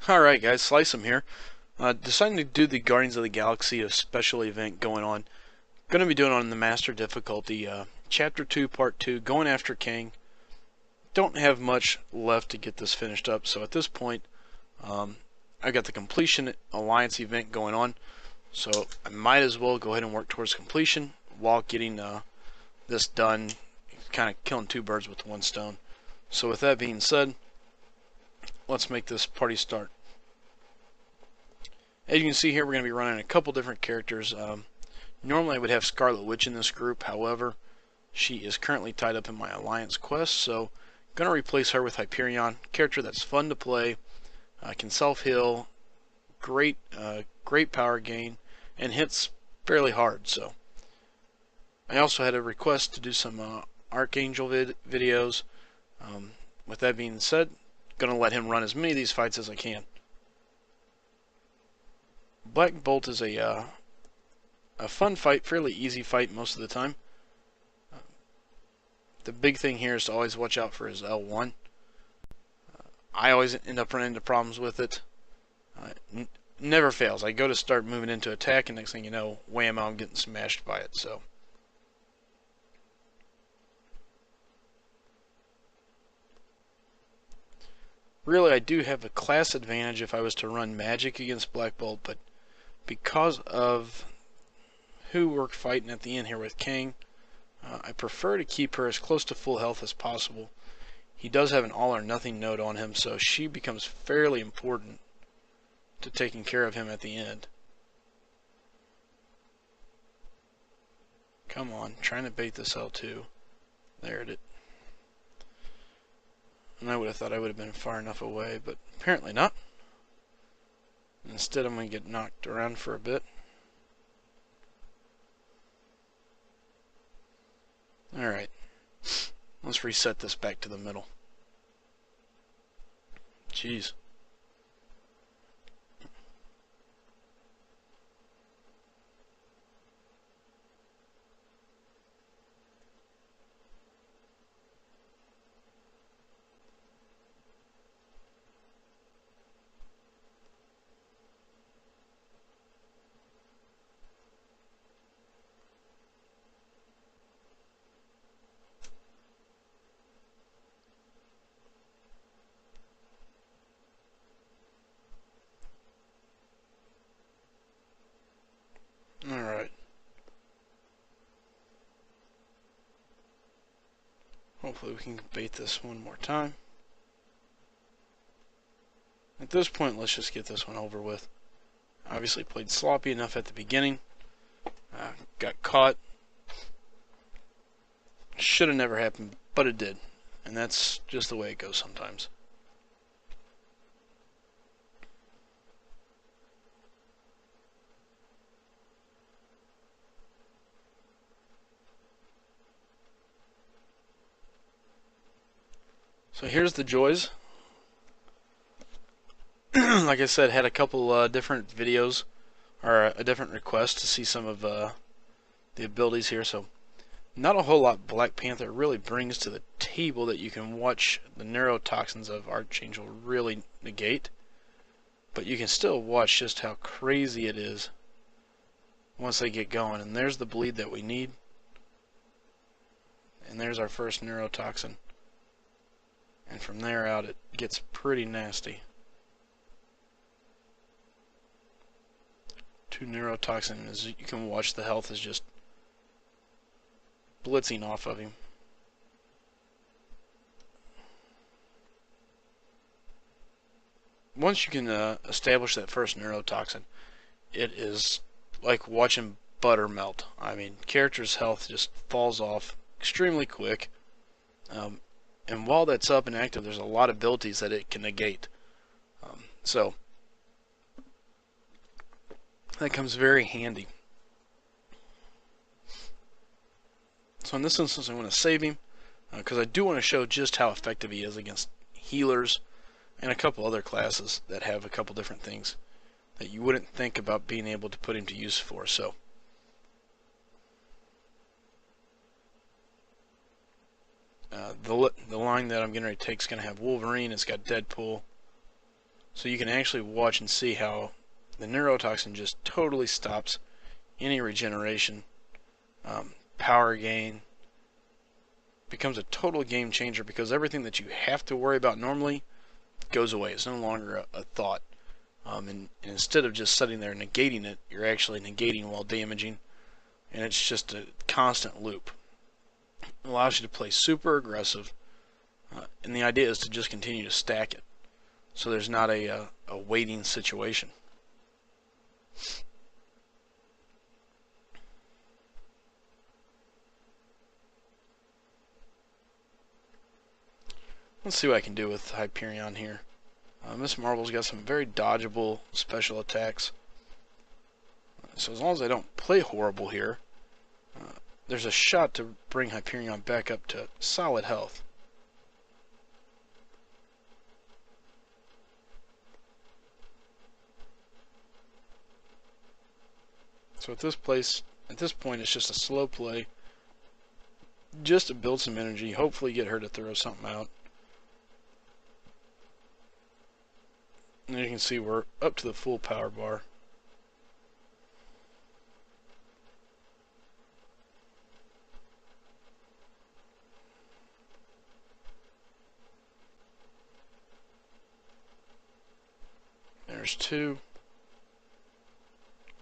Alright guys, Slycem here. Deciding to do the Guardians of the Galaxy a special event going on. Going to be doing it on the Master difficulty, Chapter 2, Part 2, going after Kang. Don't have much left to get this finished up, so at this point, I got the Completion Alliance event going on, so I might as well go ahead and work towards completion while getting this done, kind of killing two birds with one stone. So with that being said, let's make this party start. As you can see here, we're going to be running a couple different characters. Normally I would have Scarlet Witch in this group, however, she is currently tied up in my Alliance quest, so I'm going to replace her with Hyperion, character that's fun to play, can self-heal, great power gain, and hits fairly hard. So I also had a request to do some Archangel videos. With that being said, going to let him run as many of these fights as I can. Black Bolt is a fun fight, fairly easy fight most of the time. The big thing here is to always watch out for his L1. I always end up running into problems with it. Never fails. I go to start moving into attack, and next thing you know, whammo, I'm getting smashed by it. So really, I do have a class advantage if I was to run magic against Black Bolt, but because of who we're fighting at the end here with Kang, I prefer to keep her as close to full health as possible. He does have an all or nothing node on him, so she becomes fairly important to taking care of him at the end. Come on, trying to bait this L2. There it is. And I would have thought I would have been far enough away, but apparently not. Instead, I'm going to get knocked around for a bit. Alright, let's reset this back to the middle. Jeez. Alright. Hopefully we can bait this one more time. At this point, let's just get this one over with. Obviously played sloppy enough at the beginning. Got caught. Should have never happened, but it did. And that's just the way it goes sometimes. So here's the joys. Like I said, had a couple different videos, or a different request to see some of the abilities here. So not a whole lot Black Panther really brings to the table that you can watch the neurotoxins of Archangel really negate. But you can still watch just how crazy it is once they get going. And there's the bleed that we need. And there's our first neurotoxin. And from there out, it gets pretty nasty. 2 neurotoxin, as you can watch, the health is just blitzing off of him. Once you can establish that first neurotoxin, it is like watching butter melt. I mean, character's health just falls off extremely quick. And while that's up and active, there's a lot of abilities that it can negate. So that comes very handy. So in this instance, I'm going to save him because I do want to show just how effective he is against healers and a couple other classes that have a couple different things that you wouldn't think about being able to put him to use for. So the line that I'm getting ready to take is going to have Wolverine. It's got Deadpool. So you can actually watch and see how the neurotoxin just totally stops any regeneration. Power gain becomes a total game changer because everything that you have to worry about normally goes away. It's no longer a thought. And instead of just sitting there negating it, you're actually negating while damaging, and it's just a constant loop. It allows you to play super aggressive, and the idea is to just continue to stack it, so there's not a waiting situation. Let's see what I can do with Hyperion here. Miss Marvel's got some very dodgeable special attacks. So as long as I don't play horrible here, there's a shot to bring Hyperion back up to solid health. So at this point, it's just a slow play, just to build some energy, hopefully get her to throw something out. And you can see we're up to the full power bar. There's 2.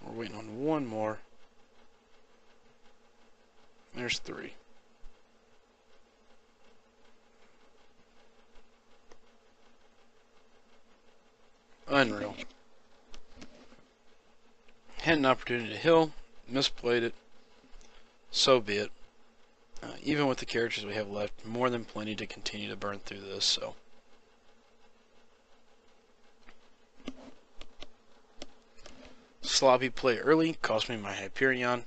We're waiting on 1 more. There's 3. Unreal. Had an opportunity to heal, misplayed it. So be it. Even with the characters we have left, more than plenty to continue to burn through this, so. Sloppy play early cost me my Hyperion.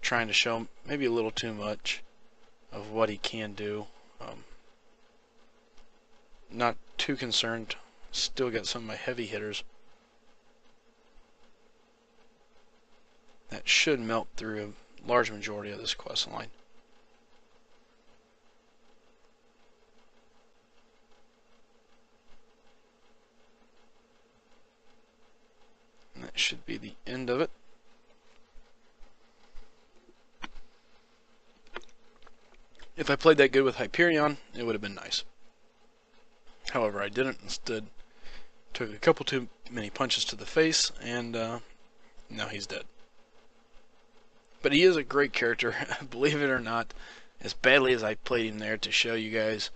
Trying to show him maybe a little too much of what he can do. Not too concerned. Still got some of my heavy hitters that should melt through a large majority of this quest line. And that should be the end of it. If I played that good with Hyperion, it would have been nice. However, I didn't. Instead, took a couple too many punches to the face, and now he's dead. But he is a great character, believe it or not. As badly as I played him there to show you guys,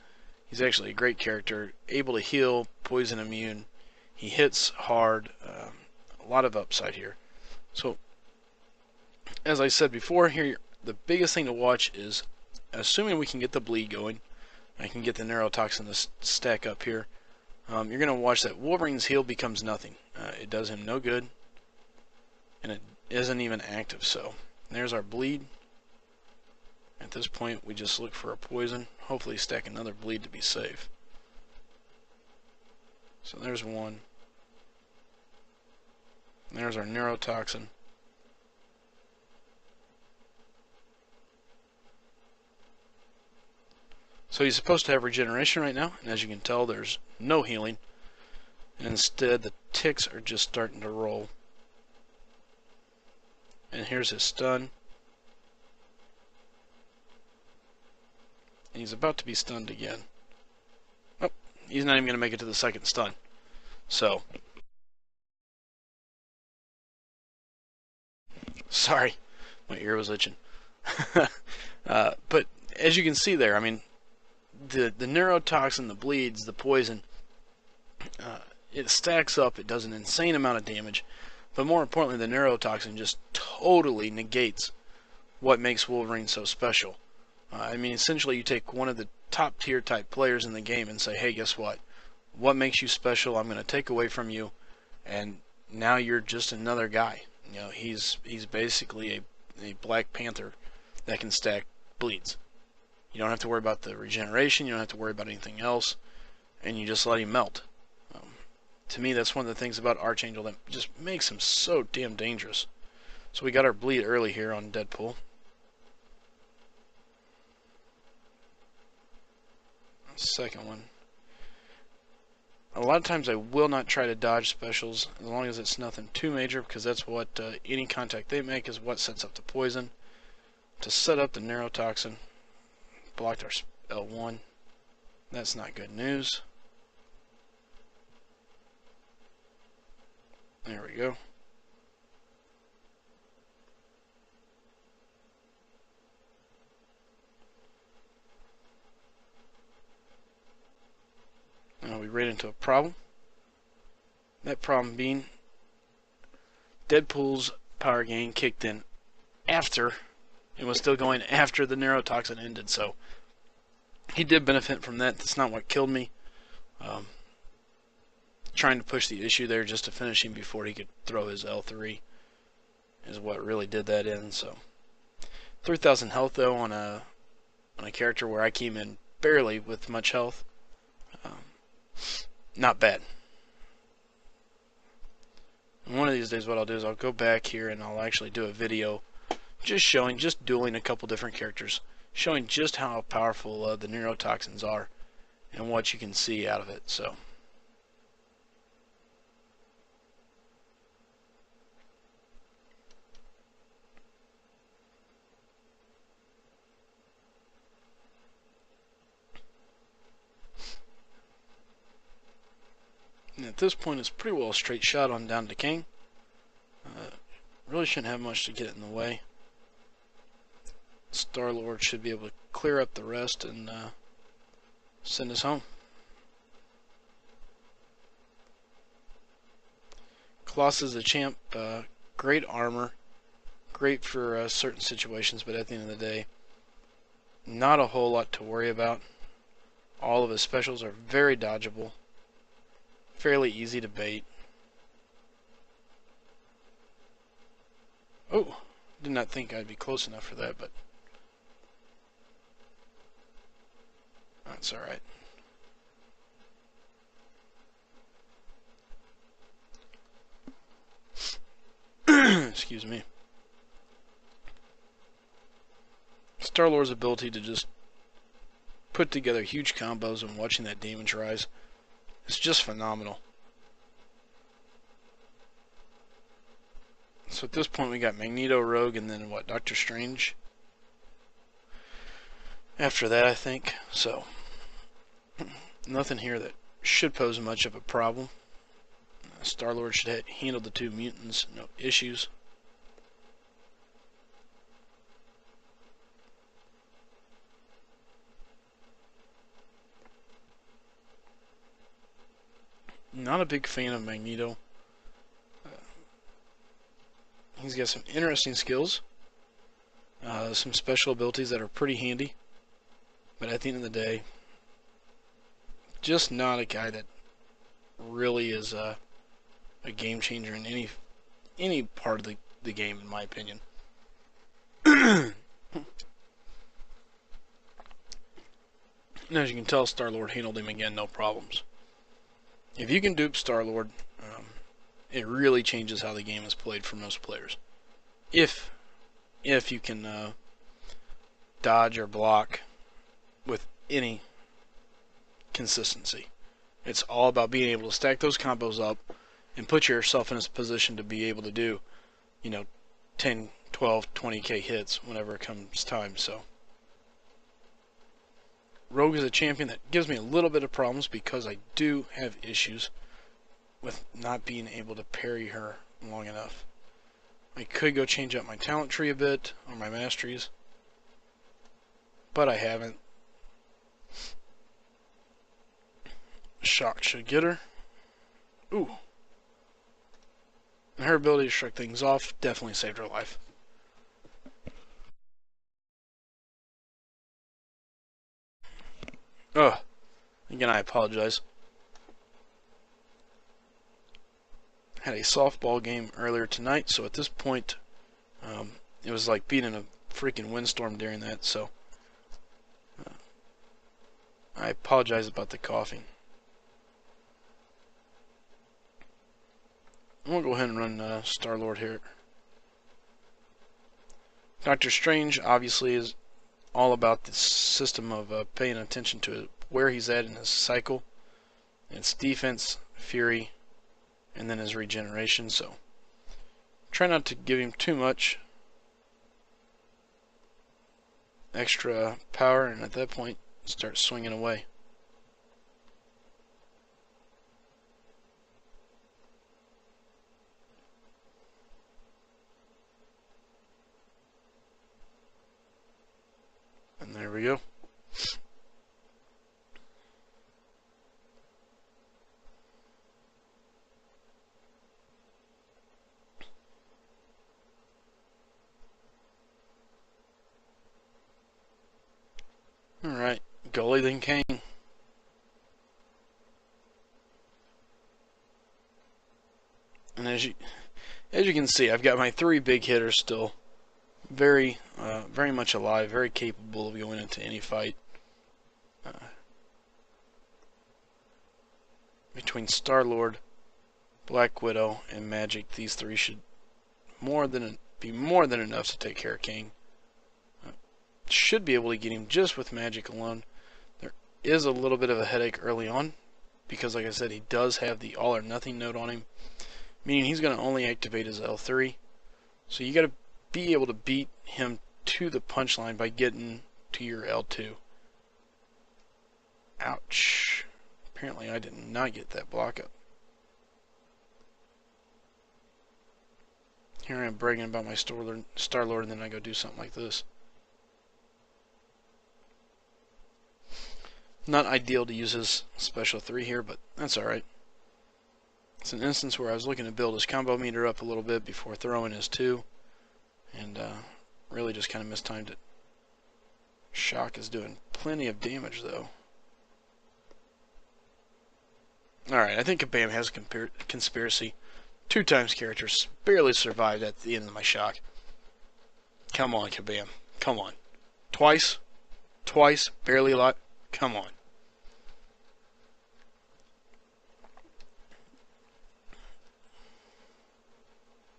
he's actually a great character, able to heal, poison immune. He hits hard, a lot of upside here. So, as I said before, here the biggest thing to watch is, assuming we can get the bleed going, I can get the neurotoxin to stack up here. You're going to watch that Wolverine's heal becomes nothing. It does him no good, and it isn't even active. So there's our bleed. At this point, we just look for a poison. Hopefully stack another bleed to be safe. So there's 1. There's our neurotoxin. So he's supposed to have regeneration right now, and as you can tell, there's no healing. And instead, the ticks are just starting to roll. And here's his stun. And he's about to be stunned again. Oh, he's not even going to make it to the second stun. So, sorry, my ear was itching. But as you can see there, I mean, the neurotoxin, the bleeds, the poison, it stacks up. It does an insane amount of damage. But more importantly, the neurotoxin just totally negates what makes Wolverine so special. I mean, essentially, you take one of the top tier type players in the game and say, hey, guess what? What makes you special, I'm going to take away from you, and now you're just another guy. You know, he's basically a Black Panther that can stack bleeds. You don't have to worry about the regeneration, you don't have to worry about anything else, and you just let him melt. To me, that's one of the things about Archangel that just makes him so damn dangerous. So we got our bleed early here on Deadpool. Second one. A lot of times I will not try to dodge specials as long as it's nothing too major, because that's what any contact they make is what sets up the poison. To set up the neurotoxin, blocked our L1. That's not good news. There we go. Now we ran into a problem. That problem being Deadpool's power gain kicked in after and was still going after the neurotoxin ended, so he did benefit from that. That's not what killed me. Trying to push the issue there just to finish him before he could throw his L3 is what really did that in. So 3,000 health though on a character where I came in barely with much health. Not bad. And one of these days what I'll do is I'll go back here and I'll actually do a video just dueling a couple different characters, showing just how powerful the neurotoxins are and what you can see out of it. So and at this point it's pretty well a straight shot on down to King. Really shouldn't have much to get in the way. Star-Lord should be able to clear up the rest and send us home. Colossus the champ, great armor, great for certain situations, but at the end of the day, not a whole lot to worry about. All of his specials are very dodgeable, fairly easy to bait. Oh, did not think I'd be close enough for that, but that's alright. Excuse me. Star-Lord's ability to just put together huge combos and watching that damage rise is just phenomenal. So at this point we got Magneto, Rogue, and then what, Doctor Strange after that, I think. So nothing here that should pose much of a problem. Star-Lord should handle the two mutants, no issues. Not a big fan of Magneto. He's got some interesting skills, some special abilities that are pretty handy, but at the end of the day, just not a guy that really is a game changer in any part of the game, in my opinion. And as you can tell, Star-Lord handled him again, no problems. If you can dupe Star-Lord, it really changes how the game is played for most players. If you can dodge or block with any consistency. It's all about being able to stack those combos up and put yourself in a position to be able to do, 10, 12, 20k hits whenever it comes time. So Rogue is a champion that gives me a little bit of problems because I do have issues with not being able to parry her long enough. I could go change up my talent tree a bit, or my masteries, but I haven't. Shock should get her. Ooh. And her ability to shrug things off definitely saved her life. Ugh. Again, I apologize. Had a softball game earlier tonight, so at this point, it was like being in a freaking windstorm during that, so I apologize about the coughing. I'm going to go ahead and run Star-Lord here. Doctor Strange obviously is all about the system of paying attention to where he's at in his cycle. It's defense, fury, and then his regeneration. So try not to give him too much extra power, and at that point start swinging away. And there we go. Alright, goalie then King. And as you can see, I've got my 3 big hitters still very much alive, very capable of going into any fight. Between Star-Lord, Black Widow, and Magic, these 3 should be more than enough to take care of King. Should be able to get him just with Magic alone. There is a little bit of a headache early on because, like I said, he does have the all or nothing node on him, meaning he's going to only activate his L3. So you got to be able to beat him to the punchline by getting to your L2. Ouch. Apparently I did not get that block up. Here I am bragging about my Star-Lord, and then I go do something like this. Not ideal to use his special 3 here, but that's alright. It's an instance where I was looking to build his combo meter up a little bit before throwing his 2, and really just kind of mistimed it. Shock is doing plenty of damage, though. Alright, I think Kabam has a conspiracy. 2 times characters barely survived at the end of my shock. Come on, Kabam. Come on. Twice, barely alive. Come on.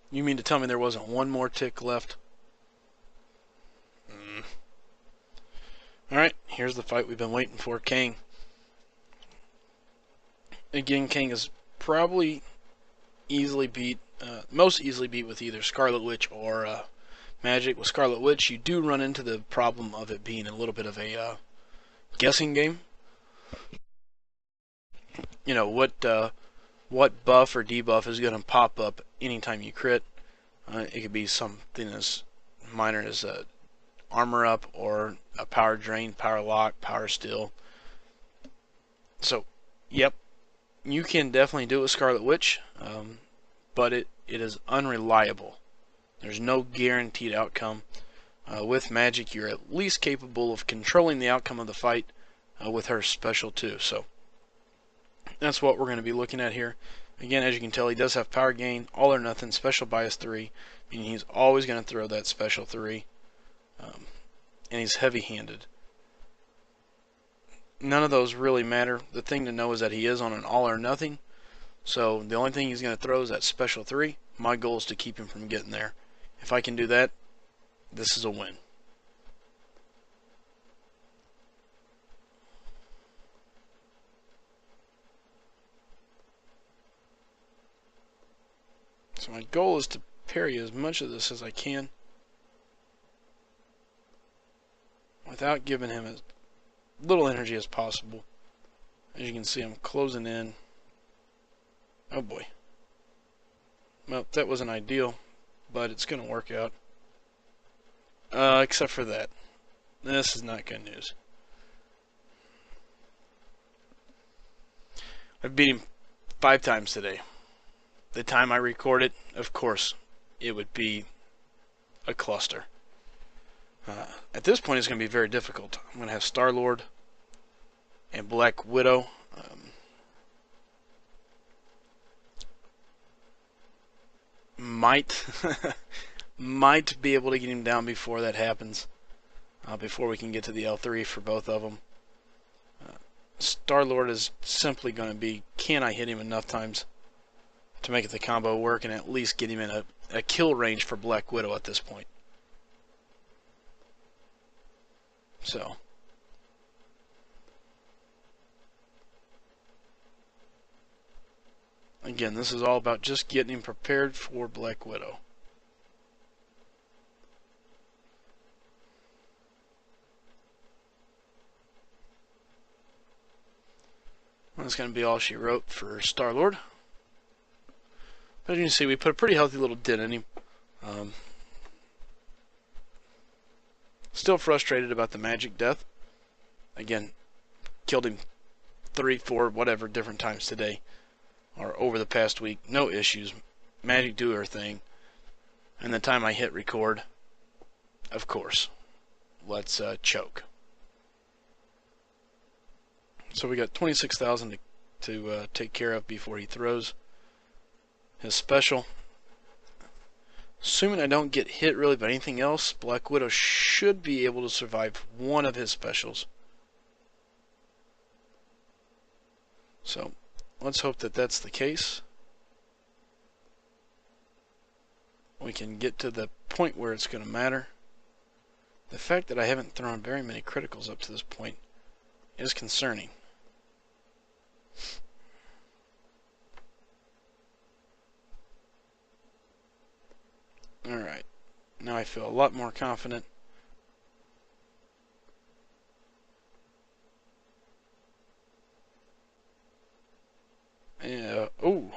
You mean to tell me there wasn't one more tick left? Alright, here's the fight we've been waiting for. Kang. Again, Kang is probably easily beat, most easily beat with either Scarlet Witch or Magic. With Scarlet Witch, you do run into the problem of it being a little bit of a guessing game. You know, what buff or debuff is going to pop up anytime you crit. It could be something as minor as a armor up or a power drain, power lock, power steal. So, yep, you can definitely do it with Scarlet Witch, but it is unreliable. There's no guaranteed outcome. With Magic, you're at least capable of controlling the outcome of the fight with her special too. So that's what we're going to be looking at here. Again, as you can tell, he does have power gain, all or nothing, special bias 3, meaning he's always going to throw that special 3, and he's heavy-handed. None of those really matter. The thing to know is that he is on an all or nothing, so the only thing he's going to throw is that special 3. My goal is to keep him from getting there. If I can do that, this is a win. So my goal is to parry as much of this as I can without giving him as little energy as possible. As you can see, I'm closing in. Oh boy. Well, that wasn't ideal, but it's going to work out. Except for that. This is not good news. I've beat him 5 times today. The time I record it, of course, it would be a cluster. At this point, it's going to be very difficult. I'm going to have Star-Lord and Black Widow. Might be able to get him down before that happens. Before we can get to the L3 for both of them. Star-Lord is simply going to be, can I hit him enough times to make the combo work and at least get him in a kill range for Black Widow at this point. So Again, this is all about just getting him prepared for Black Widow. That's going to be all she wrote for Star-Lord. But as you can see, we put a pretty healthy little dent in him. Still frustrated about the magic death. Again, killed him 3, 4, whatever different times today or over the past week. No issues. Magic do her thing. And the time I hit record, of course, let's choke. So we got 26,000 to take care of before he throws his special. Assuming I don't get hit really by anything else, Black Widow should be able to survive one of his specials. So let's hope that that's the case. We can get to the point where it's going to matter. The fact that I haven't thrown very many criticals up to this point is concerning. Alright, now I feel a lot more confident. Yeah, ooh.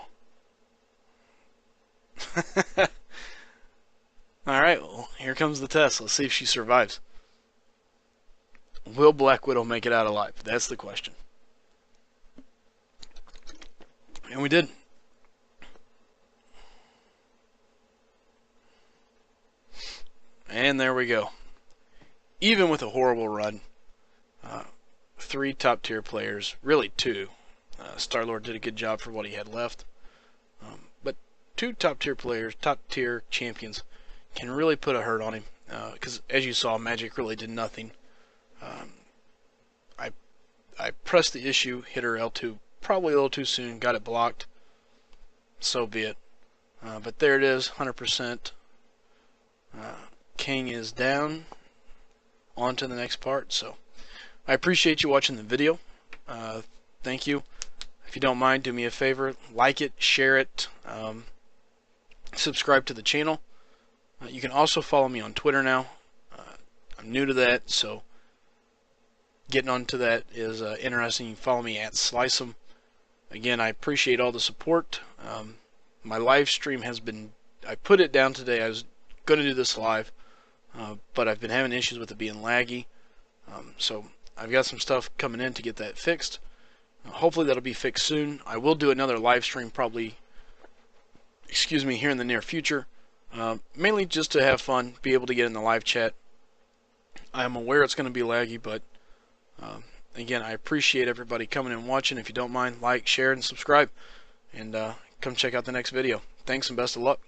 Alright, well, here comes the test. Let's see if she survives. Will Black Widow make it out alive? That's the question. And we did. And there we go. Even with a horrible run, 3 top-tier players, really 2. Star-Lord did a good job for what he had left. But 2 top-tier players, top-tier champions, can really put a hurt on him. Because as you saw, Magic really did nothing. I pressed the issue, hit her L2 probably a little too soon, got it blocked. So be it. But there it is, 100%. King is down. On to the next part. So I appreciate you watching the video. Thank you. If you don't mind, do me a favor, like it, share it, subscribe to the channel. You can also follow me on Twitter now. I'm new to that, so getting onto that is interesting. You can follow me at Slycem. Again, I appreciate all the support. My live stream has been, I put it down today. I was going to do this live, but I've been having issues with it being laggy. So I've got some stuff coming in to get that fixed. Hopefully that'll be fixed soon. I will do another live stream probably, here in the near future. Mainly just to have fun, be able to get in the live chat. I'm aware it's going to be laggy, but again, I appreciate everybody coming and watching. If you don't mind, like, share, and subscribe. And come check out the next video. Thanks and best of luck.